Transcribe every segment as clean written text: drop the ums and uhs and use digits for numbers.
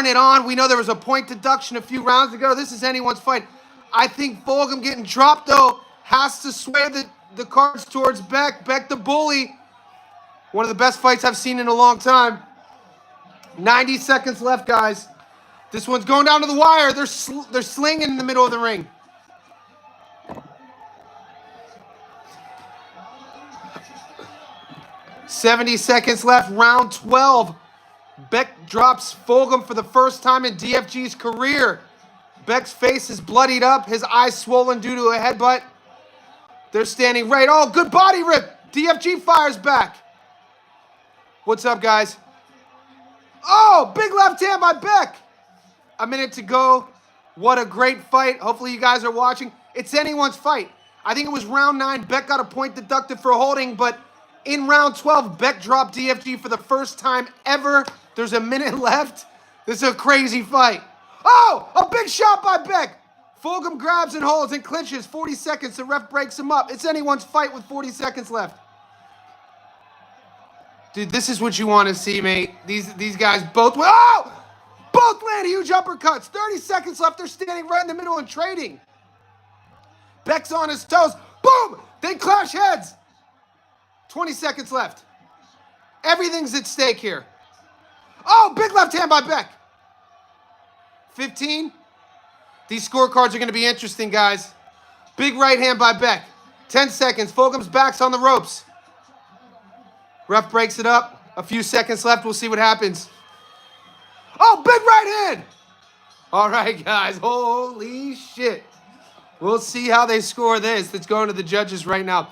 it on. We know there was a point deduction a few rounds ago. This is anyone's fight. I think Fulgham getting dropped, though, has to sway the cards towards Beck. Beck the bully. One of the best fights I've seen in a long time. 90 seconds left, guys. This one's going down to the wire. They're slinging in the middle of the ring. $70 seconds left, round 12. Beck drops Fulgham for the first time in DFG's career. Beck's face is bloodied up, his eyes swollen due to a headbutt. They're standing right. Oh, good body rip. DFG fires back. What's up, guys? Oh, big left hand by Beck. A minute to go. What a great fight. Hopefully you guys are watching. It's anyone's fight. I think it was round 9. Beck got a point deducted for holding, but in round 12, Beck dropped DFG for the first time ever. There's a minute left. This is a crazy fight. Oh, a big shot by Beck. Fulgham grabs and holds and clinches. 40 seconds. The ref breaks him up. It's anyone's fight with 40 seconds left. Dude, this is what you want to see, mate. These guys both land huge uppercuts. 30 seconds left. They're standing right in the middle and trading. Beck's on his toes. Boom! They clash heads. 20 seconds left. Everything's at stake here. Oh, big left hand by Beck. 15. These scorecards are going to be interesting, guys. Big right hand by Beck. 10 seconds. Fulgham's back's on the ropes. Ref breaks it up. A few seconds left. We'll see what happens. Oh, big right hand. All right, guys. Holy shit. We'll see how they score this. It's going to the judges right now.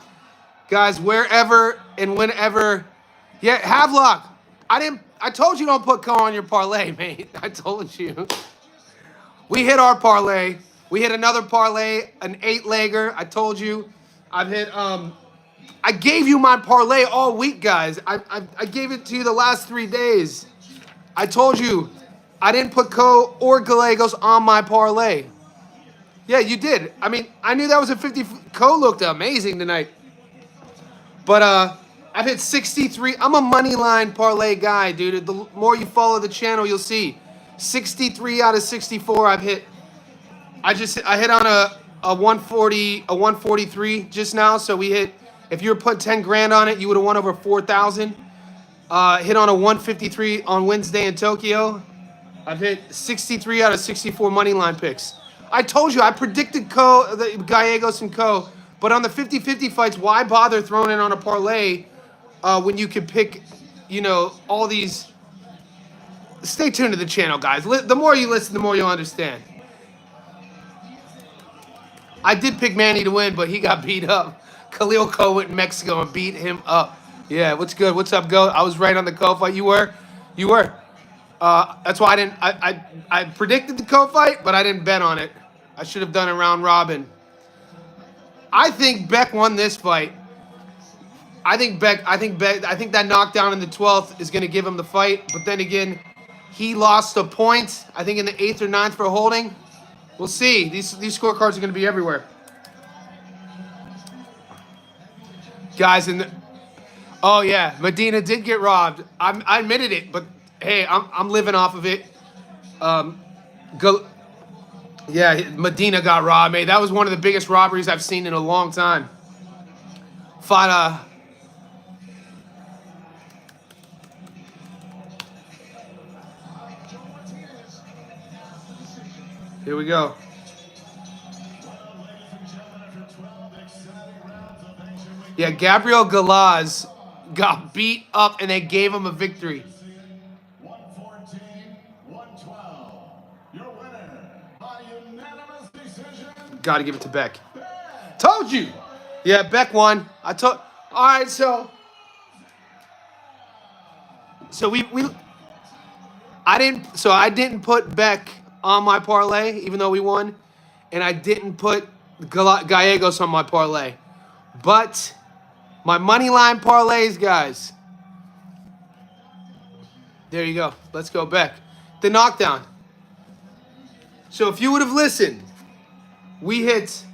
Guys, wherever and whenever. Yeah, Havelock. I told you don't put Coe on your parlay, mate. I told you. We hit our parlay. We hit another parlay, an 8-legger. I told you. I've hit I gave you my parlay all week, guys. I gave it to you the last 3 days. I told you I didn't put Coe or Gallegos on my parlay. Yeah, you did. I mean, I knew that was a 50. Coe looked amazing tonight. But I've hit 63. I'm a money line parlay guy, dude. The more you follow the channel, you'll see 63 out of 64 I've hit. I hit on a 140, a 143 just now. So we hit. If you were put 10 grand on it, you would have won over 4,000. Hit on a 153 on Wednesday in Tokyo. I've hit 63 out of 64 money line picks. I told you I predicted Gallegos and Coe. But on the 50-50 fights, why bother throwing it on a parlay when you could pick, you know, all these? Stay tuned to the channel, guys. The more you listen, the more you'll understand. I did pick Manny to win, but he got beat up. Khalil Coe went in Mexico and beat him up. Yeah, what's good? What's up, Go? I was right on the Coe fight. You were? You were. That's why I didn't. I predicted the Coe fight, but I didn't bet on it. I should have done a round robin. I think Beck won this fight. I think that knockdown in the 12th is going to give him the fight. But then again, he lost a point, I think in the 8th or 9th for holding. We'll see. These scorecards are going to be everywhere. Guys, oh yeah, Medina did get robbed. I admitted it, but hey, I'm living off of it. Yeah, Medina got robbed, mate. That was one of the biggest robberies I've seen in a long time. Fought Here we go. Yeah, Gabriel Galaz got beat up and they gave him a victory. 114-112. Your winner by unanimous decision. Got to give it to Beck. Told you. Yeah, Beck won. All right, so I didn't put Beck on my parlay, even though we won, and I didn't put Gallegos on my parlay. But my money line parlays, guys. There you go. Let's go, Beck. The knockdown. So if you would have listened, we hit.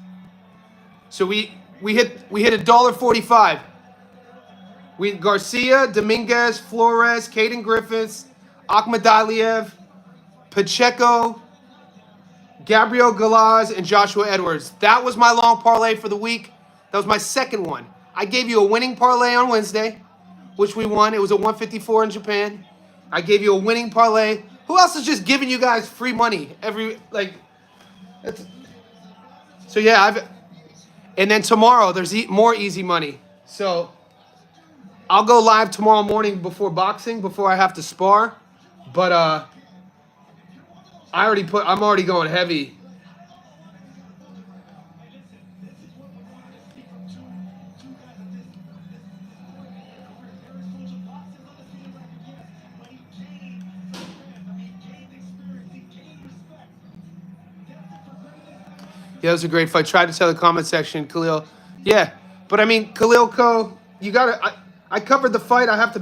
So we hit $1.45. We Garcia, Dominguez, Flores, Caden Griffiths, Akhmadaliev, Pacheco, Gabriel Galaz, and Joshua Edwards. That was my long parlay for the week. That was my second one. I gave you a winning parlay on Wednesday, which we won. It was a 154 in Japan. I gave you a winning parlay. Who else is just giving you guys free money every so yeah, and then tomorrow there's more easy money. So I'll go live tomorrow morning before boxing, before I have to spar. But I'm already going heavy. Yeah, it was a great fight. Tried to tell the comment section, Khalil. Yeah, but I mean, Khalil Coe, you gotta. I covered the fight. I have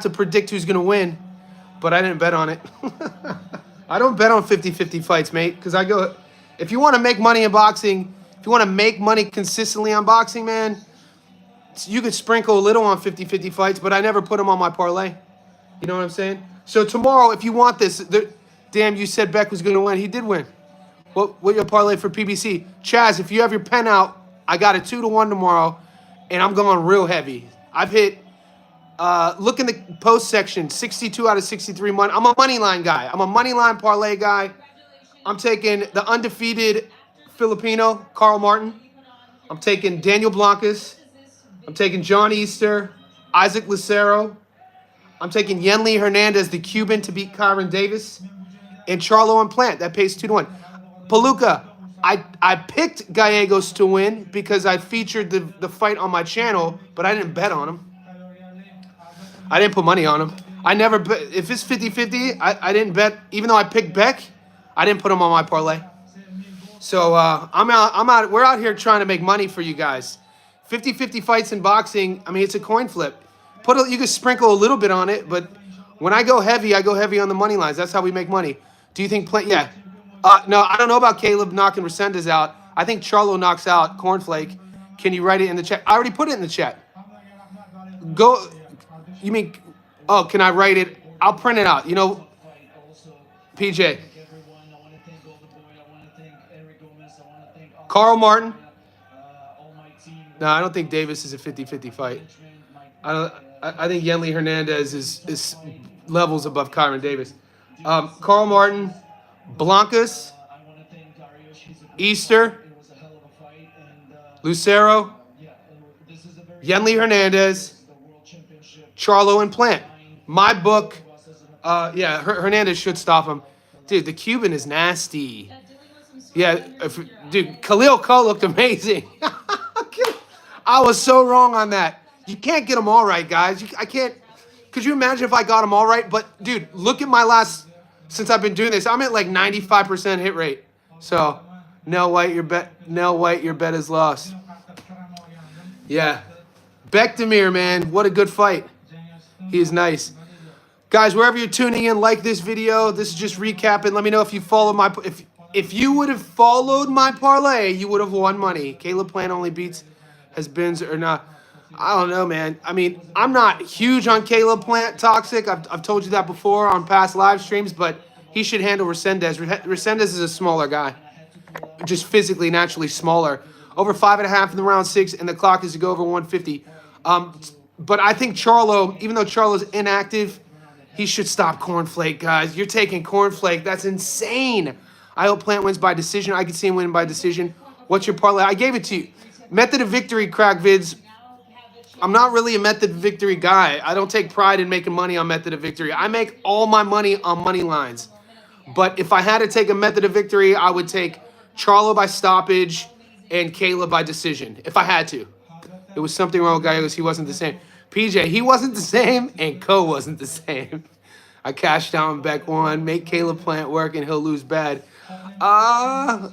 to predict who's gonna win, but I didn't bet on it. I don't bet on 50-50 fights, mate, because I go. If you want to make money in boxing, if you want to make money consistently on boxing, man, you could sprinkle a little on 50-50 fights, but I never put them on my parlay. You know what I'm saying? So tomorrow, if you want this, damn, you said Beck was gonna win. He did win. What your parlay for PBC? Chaz, if you have your pen out, I got a 2-1 tomorrow, and I'm going real heavy. I've hit, look in the post section, 62 out of 63 money. I'm a money line guy. I'm a money line parlay guy. I'm taking the undefeated Filipino, Carl Martin. I'm taking Daniel Blancas. I'm taking John Easter, Isaac Lucero. I'm taking Yenli Hernandez, the Cuban, to beat Kyron Davis. And Charlo and Plant, that pays 2-1. Palooka, I picked Gallegos to win because I featured the fight on my channel, but I didn't bet on him. I didn't put money on him. I never bet. If it's 50-50, I didn't bet. Even though I picked Beck, I didn't put him on my parlay. So I'm out. We're out here trying to make money for you guys. 50-50 fights in boxing, I mean, it's a coin flip. You can sprinkle a little bit on it, but when I go heavy on the money lines. That's how we make money. Do you think yeah. No, I don't know about Caleb knocking Resendez out. I think Charlo knocks out Cornflake. Can you write it in the chat? I already put it in the chat. Go. You mean? Oh, can I write it? I'll print it out. You know, PJ. Carl Martin. No, I don't think Davis is a 50-50 fight. I think Yenli Hernandez is levels above Kyron Davis. Carl Martin. Blancas, Easter, Lucero, Yenli Hernandez, Charlo and Plant. My book, yeah, Hernandez should stop him. Dude, the Cuban is nasty. Yeah, dude, Khalil Coe looked amazing. I was so wrong on that. You can't get them all right, guys. I can't. Could you imagine if I got them all right? But, dude, look at my last... Since I've been doing this, I'm at like 95% hit rate. So, Nell White, your bet is lost. Yeah. Bekdamir, man, what a good fight. He is nice. Guys, wherever you're tuning in, like this video. This is just recapping. Let me know if you follow my... If you would have followed my parlay, you would have won money. Caleb Plant only beats has-beens or not. I don't know, man. I mean, I'm not huge on Caleb Plant Toxic. I've told you that before on past live streams, but he should handle Resendez. Resendez is a smaller guy, just physically, naturally smaller. Over 5.5 in the round 6, and the clock is to go over 150. But I think Charlo, even though Charlo's inactive, he should stop Cornflake, guys. You're taking Cornflake. That's insane. I hope Plant wins by decision. I can see him winning by decision. What's your parlay? I gave it to you. Method of victory, crack vids. I'm not really a method of victory guy. I don't take pride in making money on method of victory. I make all my money on money lines. But if I had to take a method of victory, I would take Charlo by stoppage and Caleb by decision, if I had to. There was something wrong with Gallegos. He wasn't the same. PJ, he wasn't the same, and Coe wasn't the same. I cashed out on Beck 1. Make Caleb Plant work, and he'll lose bad. I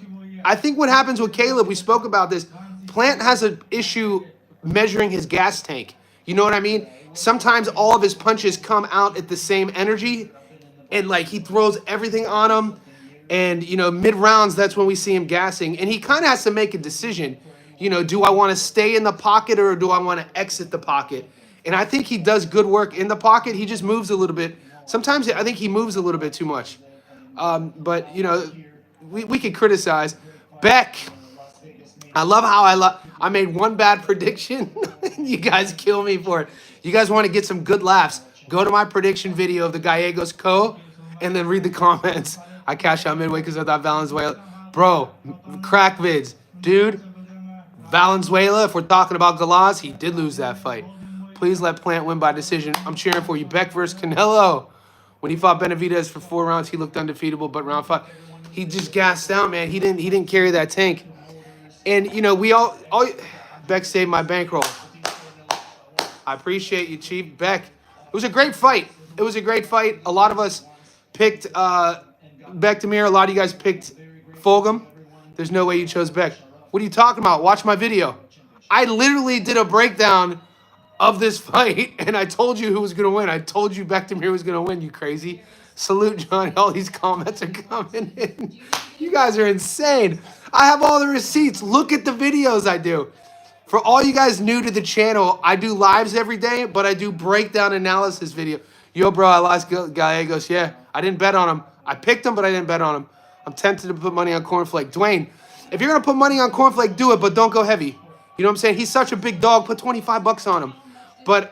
think what happens with Caleb, we spoke about this, Plant has an issue measuring his gas tank. You know what I mean? Sometimes all of his punches come out at the same energy, and like he throws everything on him. And, you know, mid-rounds, that's when we see him gassing. And he kind of has to make a decision. You know, do I want to stay in the pocket or do I want to exit the pocket? And I think he does good work in the pocket. He just moves a little bit Sometimes I think he moves a little bit too much. But, you know, we can criticize. Beck, I love how I made one bad prediction. You guys kill me for it. You guys want to get some good laughs, go to my prediction video of the Gallegos Coe and then read the comments. I cashed out midway because I thought Valenzuela. Bro, crack vids. Dude, Valenzuela, if we're talking about Galaz, he did lose that fight. Please let Plant win by decision. I'm cheering for you. Beck versus Canelo. When he fought Benavidez for 4 rounds, he looked undefeatable, but round 5, he just gassed out, man. He didn't carry that tank. And, you know, we all Beck saved my bankroll. I appreciate you, Chief. Beck, it was a great fight. It was a great fight. A lot of us picked Beck Demir. A lot of you guys picked Fulgham. There's no way you chose Beck. What are you talking about? Watch my video. I literally did a breakdown of this fight, and I told you who was going to win. I told you Beck Demir was going to win, you crazy. Salute, John. All these comments are coming in. You guys are insane. I have all the receipts. Look at the videos I do. For all you guys new to the channel, I do lives every day, but I do breakdown analysis video. Yo, bro, I lost Gallegos. Yeah, I didn't bet on him. I picked him, but I didn't bet on him. I'm tempted to put money on Cornflake. Dwayne, if you're going to put money on Cornflake, do it, but don't go heavy. You know what I'm saying? He's such a big dog. Put 25 bucks on him. But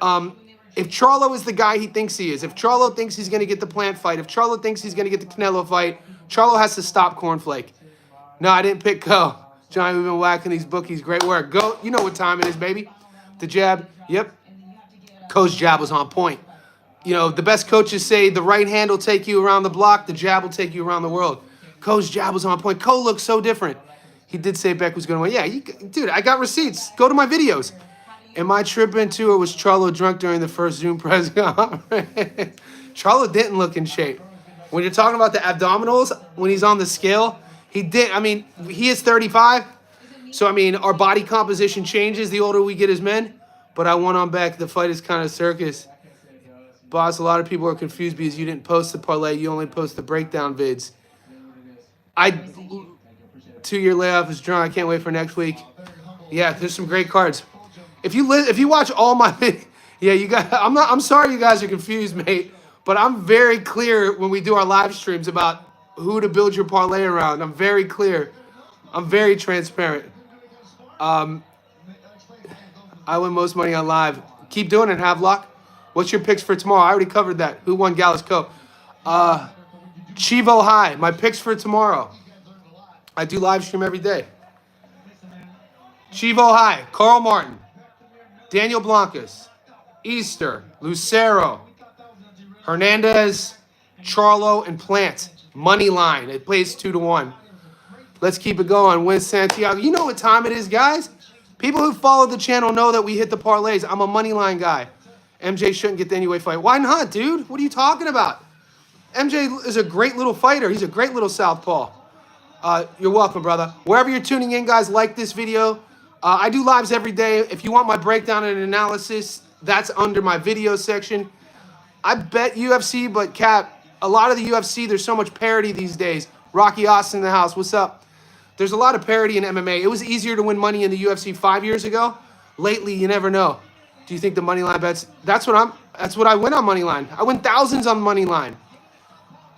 if Charlo is the guy he thinks he is, if Charlo thinks he's going to get the Plant fight, if Charlo thinks he's going to get the Canelo fight, Charlo has to stop Cornflake. No, I didn't pick Coe. Johnny, we've been whacking these bookies. Great work. Go. You know what time it is, baby. The jab. Yep. Coe's jab was on point. You know, the best coaches say the right hand will take you around the block, the jab will take you around the world. Coe's jab was on point. Coe looks so different. He did say Beck was going to win. Yeah, dude, I got receipts. Go to my videos. Am I tripping too, or was Charlo drunk during the first Zoom press conference? Charlo didn't look in shape. When you're talking about the abdominals, when he's on the scale, he did. I mean, he is 35. So, I mean, our body composition changes the older we get as men. But I won on Beck. The fight is kind of circus. Boss, a lot of people are confused because you didn't post the parlay. You only post the breakdown vids. 2-year layoff is drawn. I can't wait for next week. Yeah, there's some great cards. If you watch all my yeah, you guys, I'm sorry you guys are confused, mate, but I'm very clear when we do our live streams about who to build your parlay around. I'm very clear. I'm very transparent. I win most money on live. Keep doing it, Havelock. What's your picks for tomorrow? I already covered that. Who won Gallas Coe? Chivo High. My picks for tomorrow. I do live stream every day. Chivo High. Carl Martin. Daniel Blancas. Easter. Lucero. Hernandez. Charlo and Plant. Money line. It plays 2-1. Let's keep it going. Win Santiago. You know what time it is, guys. People who follow the channel know that we hit the parlays. I'm a money line guy. MJ shouldn't get the anyway fight. Why not, dude? What are you talking about? MJ is a great little fighter. He's a great little southpaw. You're welcome, brother. Wherever you're tuning in, guys, like this video. I do lives every day. If you want my breakdown and analysis, that's under my video section. I bet UFC, but Cap, a lot of the UFC, there's so much parity these days. Rocky Austin in the house. What's up? There's a lot of parity in MMA. It was easier to win money in the UFC 5 years ago. Lately, you never know. Do you think the money line bets? That's what I win on money line. I win thousands on money line.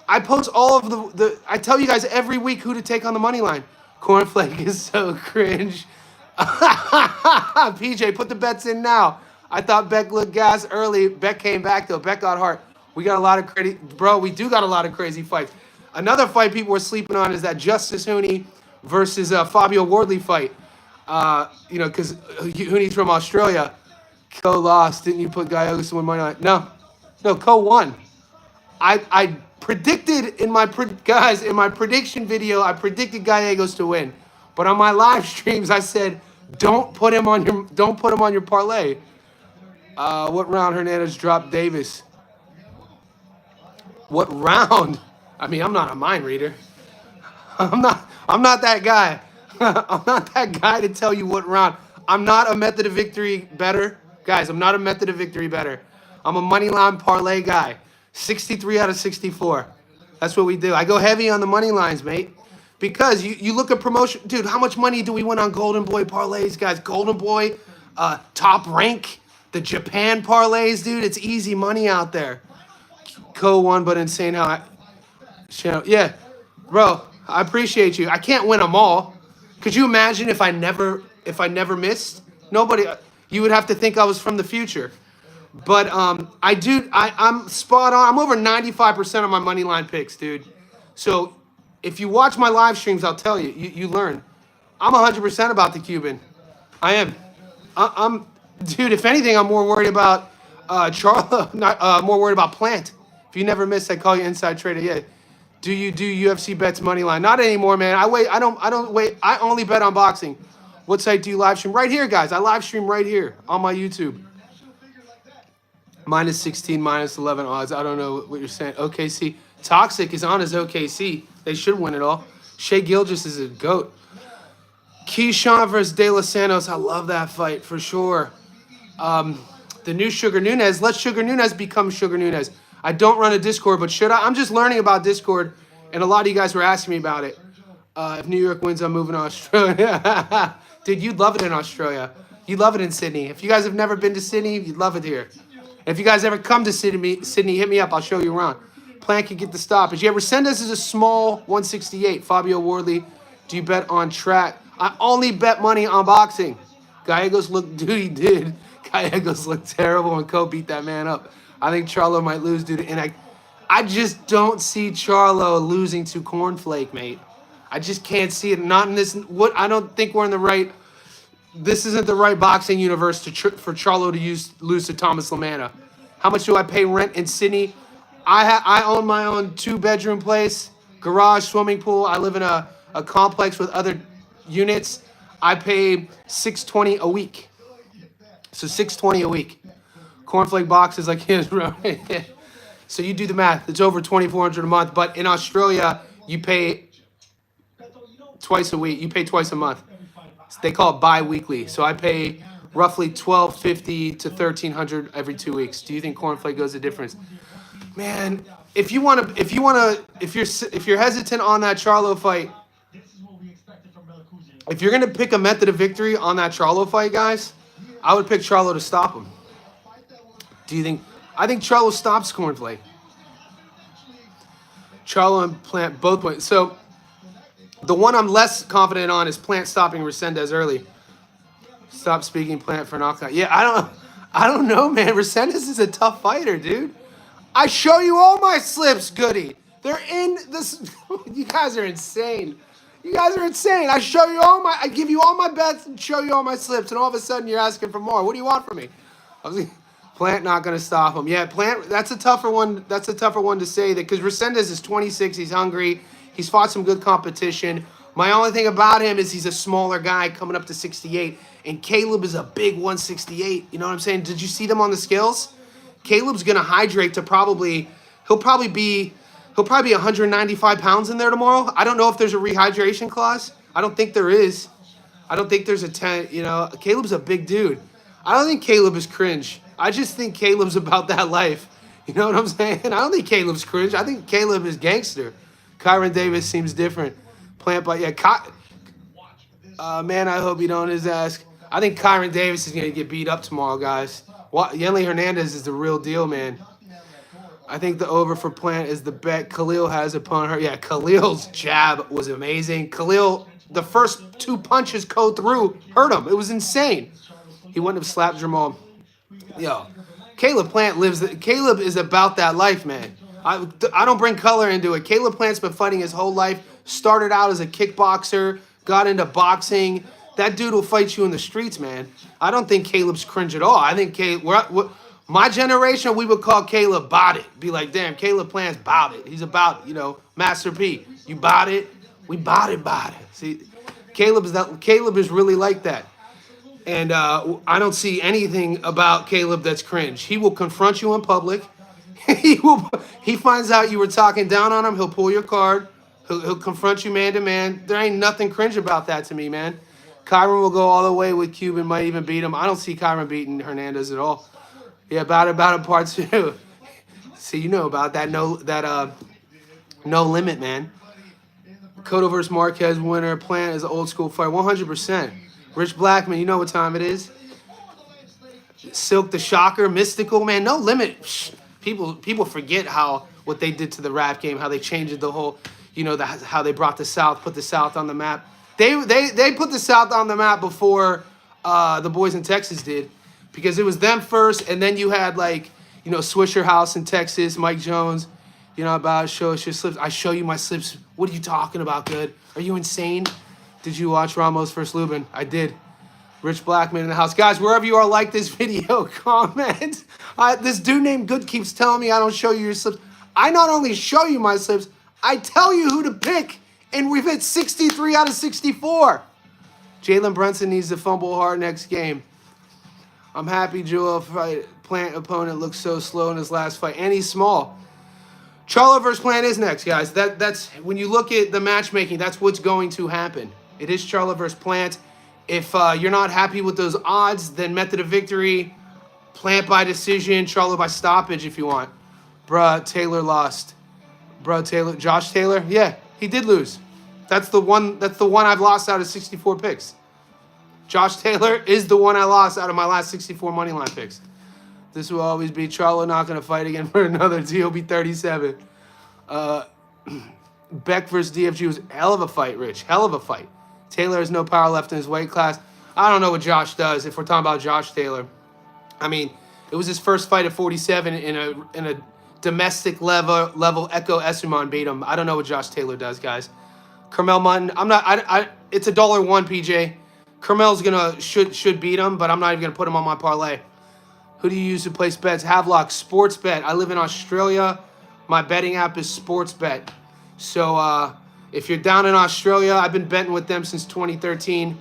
I post all of I tell you guys every week who to take on the money line. Cornflake is so cringe. PJ, put the bets in now. I thought Beck looked gas early. Beck came back though. Beck got heart. We got a lot of crazy, bro. We do got a lot of crazy fights. Another fight people were sleeping on is that Justice Hooney versus Fabio Wardley fight. You know, because Hooney's from Australia. Coe lost. Didn't you put Gallegos to win money line? No, Coe won. I predicted in my prediction video, I predicted Gallegos to win. But on my live streams, I said, don't put him on your parlay. What round Hernandez dropped Davis? What round? I mean, I'm not a mind reader. I'm not that guy. I'm not that guy to tell you what round. I'm not a method of victory better. Guys, I'm not a method of victory better. I'm a money line parlay guy. 63 out of 64. That's what we do. I go heavy on the money lines, mate. Because you look at promotion. Dude, how much money do we win on Golden Boy parlays, guys? Golden Boy, Top Rank, the Japan parlays, dude. It's easy money out there. Coe won, but insane how yeah, bro. I appreciate you. I can't win them all. Could you imagine if I never missed? Nobody. You would have to think I was from the future. But I'm spot on. I'm over 95% of my money line picks, dude. So if you watch my live streams, I'll tell you. You learn. I'm 100% about the Cuban. I am. I'm, dude. If anything, I'm more worried about Charlo. Not more worried about Plant. If you never miss, I call you inside trader. Yeah. Do you do UFC bets money line? Not anymore, man. I don't wait. I only bet on boxing. What site do you live stream? Right here, guys. I live stream right here on my YouTube. Minus 16, minus 11 odds. I don't know what you're saying. OKC. Toxic is on his OKC. They should win it all. Shea Gilgeous is a GOAT. Keyshawn versus De Los Santos. I love that fight for sure. The new Sugar Nunez. Let Sugar Nunez become Sugar Nunez. I don't run a Discord, but should I? I'm just learning about Discord, and a lot of you guys were asking me about it. If New York wins, I'm moving to Australia. Dude, you'd love it in Australia. You'd love it in Sydney. If you guys have never been to Sydney, you'd love it here. If you guys ever come to Sydney, hit me up. I'll show you around. Plant can get the stoppage. Yeah, Resendez is a small 168. Fabio Wardley, do you bet on track? I only bet money on boxing. Gallegos looked, dude, he did. Gallegos looked terrible when Coe beat that man up. I think Charlo might lose, dude. And I just don't see Charlo losing to Cornflake, mate. I just can't see it. Not in this. I don't think we're in the right. This isn't the right boxing universe for Charlo to lose to Thomas Lamanna. How much do I pay rent in Sydney? I own my own 2-bedroom place, garage, swimming pool. I live in a complex with other units. I pay $620 a week. So $620 a week. Cornflake box is like his, bro. So you do the math. It's over $2,400 a month. But in Australia, you pay twice a week. You pay twice a month. They call it bi-weekly. So I pay roughly $1,250 to $1,300 every 2 weeks. Do you think Cornflake goes the difference? Man, if you're hesitant on that Charlo fight, if you're gonna pick a method of victory on that Charlo fight, guys, I would pick Charlo to stop him. Do you think? I think Charlo stops Cornflake. Charlo and Plant both went. So the one I'm less confident on is Plant stopping Resendez early. Stop speaking Plant for knockout. Yeah, I don't know, man. Resendez is a tough fighter, dude. I show you all my slips, Goody. They're in this. You guys are insane. You guys are insane. I give you all my bets and show you all my slips, and all of a sudden you're asking for more. What do you want from me? Plant not gonna stop him. Yeah, Plant. That's a tougher one. That's a tougher one to say that because Resendez is 26. He's hungry. He's fought some good competition. My only thing about him is he's a smaller guy coming up to 68, and Caleb is a big 168. You know what I'm saying? Did you see them on the scales? Caleb's gonna hydrate to he'll probably be 195 pounds in there tomorrow. I don't know if there's a rehydration clause. I don't think there is. I don't think there's a 10. You know, Caleb's a big dude. I don't think Caleb is cringe. I just think Caleb's about that life. You know what I'm saying? I don't think Caleb's cringe. I think Caleb is gangster. Kyron Davis seems different. Plant by man, I hope you don't his ass. I think Kyron Davis is gonna get beat up tomorrow, guys. Yenli Hernandez is the real deal, man. I think the over for Plant is the bet Khalil has upon her. Yeah, Khalil's jab was amazing. Khalil, the first 2 punches Coe threw hurt him. It was insane. He wouldn't have slapped Jamal. Yo, Caleb Plant Caleb is about that life, man. I don't bring color into it. Caleb Plant's been fighting his whole life. Started out as a kickboxer, got into boxing. That dude will fight you in the streets, man. I don't think Caleb's cringe at all. I think my generation, we would call Caleb bought it. Be like, damn, Caleb Plant's bought it. He's about, Master P. You bought it? We bought it. See, Caleb is really like that. And I don't see anything about Caleb that's cringe. He will confront you in public. He finds out you were talking down on him. He'll pull your card. He'll confront you man to man. There ain't nothing cringe about that to me, man. Kyron will go all the way with Cuban, might even beat him. I don't see Kyron beating Hernandez at all. Yeah, about it part 2. See, you know about that no limit, man. Cotto versus Marquez winner. Plant is an old school fight, 100%. Rich Blackman, you know what time it is. Silk the Shocker, Mystical, man. No limit. People forget what they did to the rap game, how they changed the whole, how they brought the South, put the South on the map. They put the South on the map before the boys in Texas did, because it was them first, and then you had like, Swisher House in Texas, Mike Jones, about show us your slips. I show you my slips. What are you talking about, good? Are you insane? Did you watch Ramos vs. Lubin? I did. Rich Blackman in the house. Guys, wherever you are, like this video, comment. This dude named Good keeps telling me I don't show you your slips. I not only show you my slips, I tell you who to pick, and we've hit 63 out of 64. Jalen Brunson needs to fumble hard next game. I'm happy Joel Plant opponent looks so slow in his last fight, and he's small. Charlo versus Plant is next, guys. That's when you look at the matchmaking, that's what's going to happen. It is Charlo versus Plant. If you're not happy with those odds, then method of victory, Plant by decision, Charlo by stoppage if you want. Bruh, Taylor lost. Bruh, Taylor, Josh Taylor, yeah, he did lose. That's the one I've lost out of 64 picks. Josh Taylor is the one I lost out of my last 64 moneyline picks. This will always be Charlo not going to fight again for another TOB 37. Beck versus DFG was a hell of a fight, Rich. Hell of a fight. Taylor has no power left in his weight class. I don't know what Josh does if we're talking about Josh Taylor. I mean, it was his first fight at 47 in a domestic level. Echo Essuman beat him. I don't know what Josh Taylor does, guys. Carmel Mutton, it's $1 PJ. Carmel's should beat him, but I'm not even gonna put him on my parlay. Who do you use to place bets? Havelock, Sportsbet. I live in Australia. My betting app is Sportsbet. So if you're down in Australia, I've been betting with them since 2013.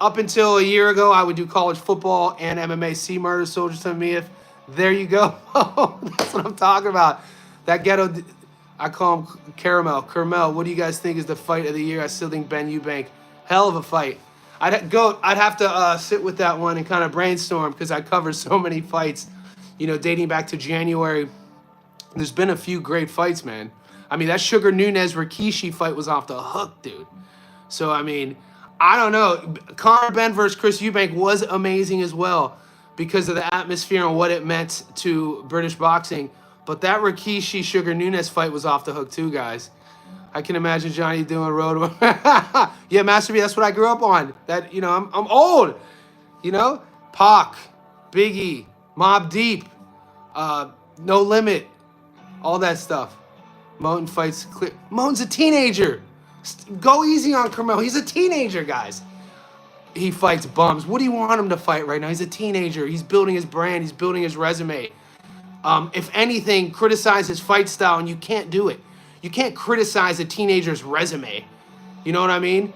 Up until a year ago, I would do college football and MMA. See Murder Soldiers to me. If there you go. That's what I'm talking about. That ghetto, I call him Caramel. Carmel, what do you guys think is the fight of the year? I still think Ben Eubank. Hell of a fight. I'd have to sit with that one and kind of brainstorm, because I cover so many fights, dating back to January. There's been a few great fights, man. I mean, that Sugar Nunes-Rikishi fight was off the hook, dude. So, I mean, I don't know. Conor Ben versus Chris Eubank was amazing as well because of the atmosphere and what it meant to British boxing. But that Rikishi-Sugar Nunes fight was off the hook too, guys. I can imagine Johnny doing road. Yeah, Master B, that's what I grew up on. That, I'm old. Pac, Biggie, Mobb Deep, No Limit, all that stuff. Moten fights clear. Moten's a teenager. Go easy on Carmel. He's a teenager, guys. He fights bums. What do you want him to fight right now? He's a teenager. He's building his brand. He's building his resume. If anything, criticize his fight style, and you can't do it. You can't criticize a teenager's resume. You know what I mean?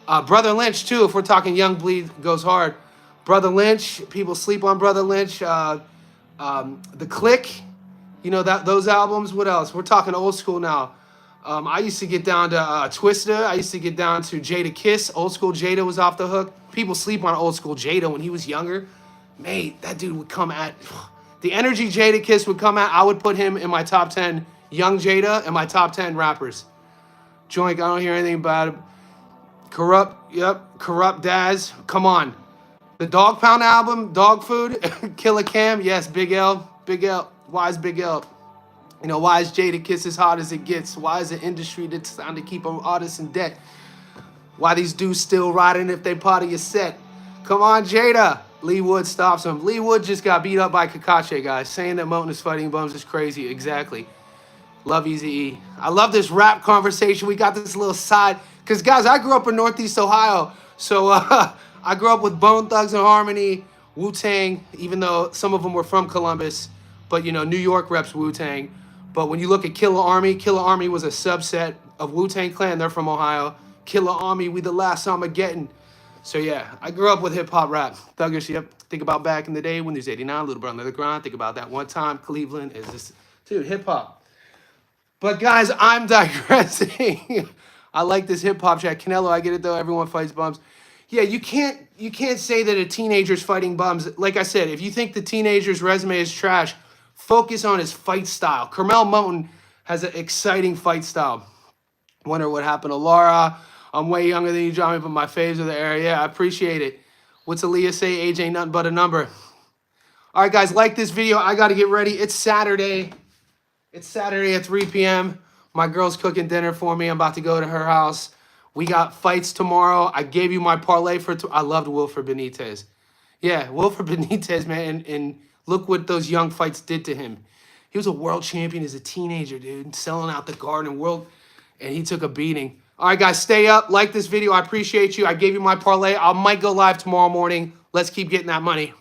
Brother Lynch, too, if we're talking Young Bleed goes hard. Brother Lynch, people sleep on Brother Lynch. The Click, those albums. What else? We're talking old school now. I used to get down to Twista. I used to get down to Jada Kiss. Old school Jada was off the hook. People sleep on old school Jada when he was younger. Mate, that dude would come at... The energy Jada Kiss would come at, I would put him in my top 10 Young Jada and my top 10 rappers. Joink, I don't hear anything about it. Corrupt Daz. Come on. The Dog Pound album, Dog Food, Killer Cam, yes, Big L. Why is Big L? Why is Jada Kiss as hot as it gets? Why is the industry that's trying to keep artists in debt? Why these dudes still riding if they part of your set? Come on, Jada. Lee Wood stops him. Lee Wood just got beat up by Kakache, guys. Saying that Moten is fighting bums is crazy. Exactly. Love Eazy-E. I love this rap conversation. We got this little side. Because, guys, I grew up in Northeast Ohio. So I grew up with Bone Thugs and Harmony, Wu-Tang, even though some of them were from Columbus. But, New York reps Wu-Tang. But when you look at Killer Army was a subset of Wu-Tang Clan. They're from Ohio. Killer Army, we the last Armageddon. So, yeah, I grew up with hip-hop rap. Thuggish, yep. Think about back in the day when there's 89, Little Brother on the Grind. Think about that one time. Cleveland is just, dude, hip-hop. But, guys, I'm digressing. I like this hip-hop chat. Canelo, I get it, though. Everyone fights bums. Yeah, you can't say that a teenager's fighting bums. Like I said, if you think the teenager's resume is trash, focus on his fight style. Carmel Moten has an exciting fight style. Wonder what happened to Laura. I'm way younger than you, Johnny, but my faves are the area. Yeah, I appreciate it. What's Aaliyah say? Age ain't nothing but a number. All right, guys, like this video. I got to get ready. It's Saturday. It's Saturday at 3 p.m. My girl's cooking dinner for me. I'm about to go to her house. We got fights tomorrow. I gave you my parlay for I loved Wilfred Benitez. Yeah, Wilfred Benitez, man. And look what those young fights did to him. He was a world champion as a teenager, dude, selling out the Garden World, and he took a beating. All right, guys, stay up. Like this video. I appreciate you. I gave you my parlay. I might go live tomorrow morning. Let's keep getting that money.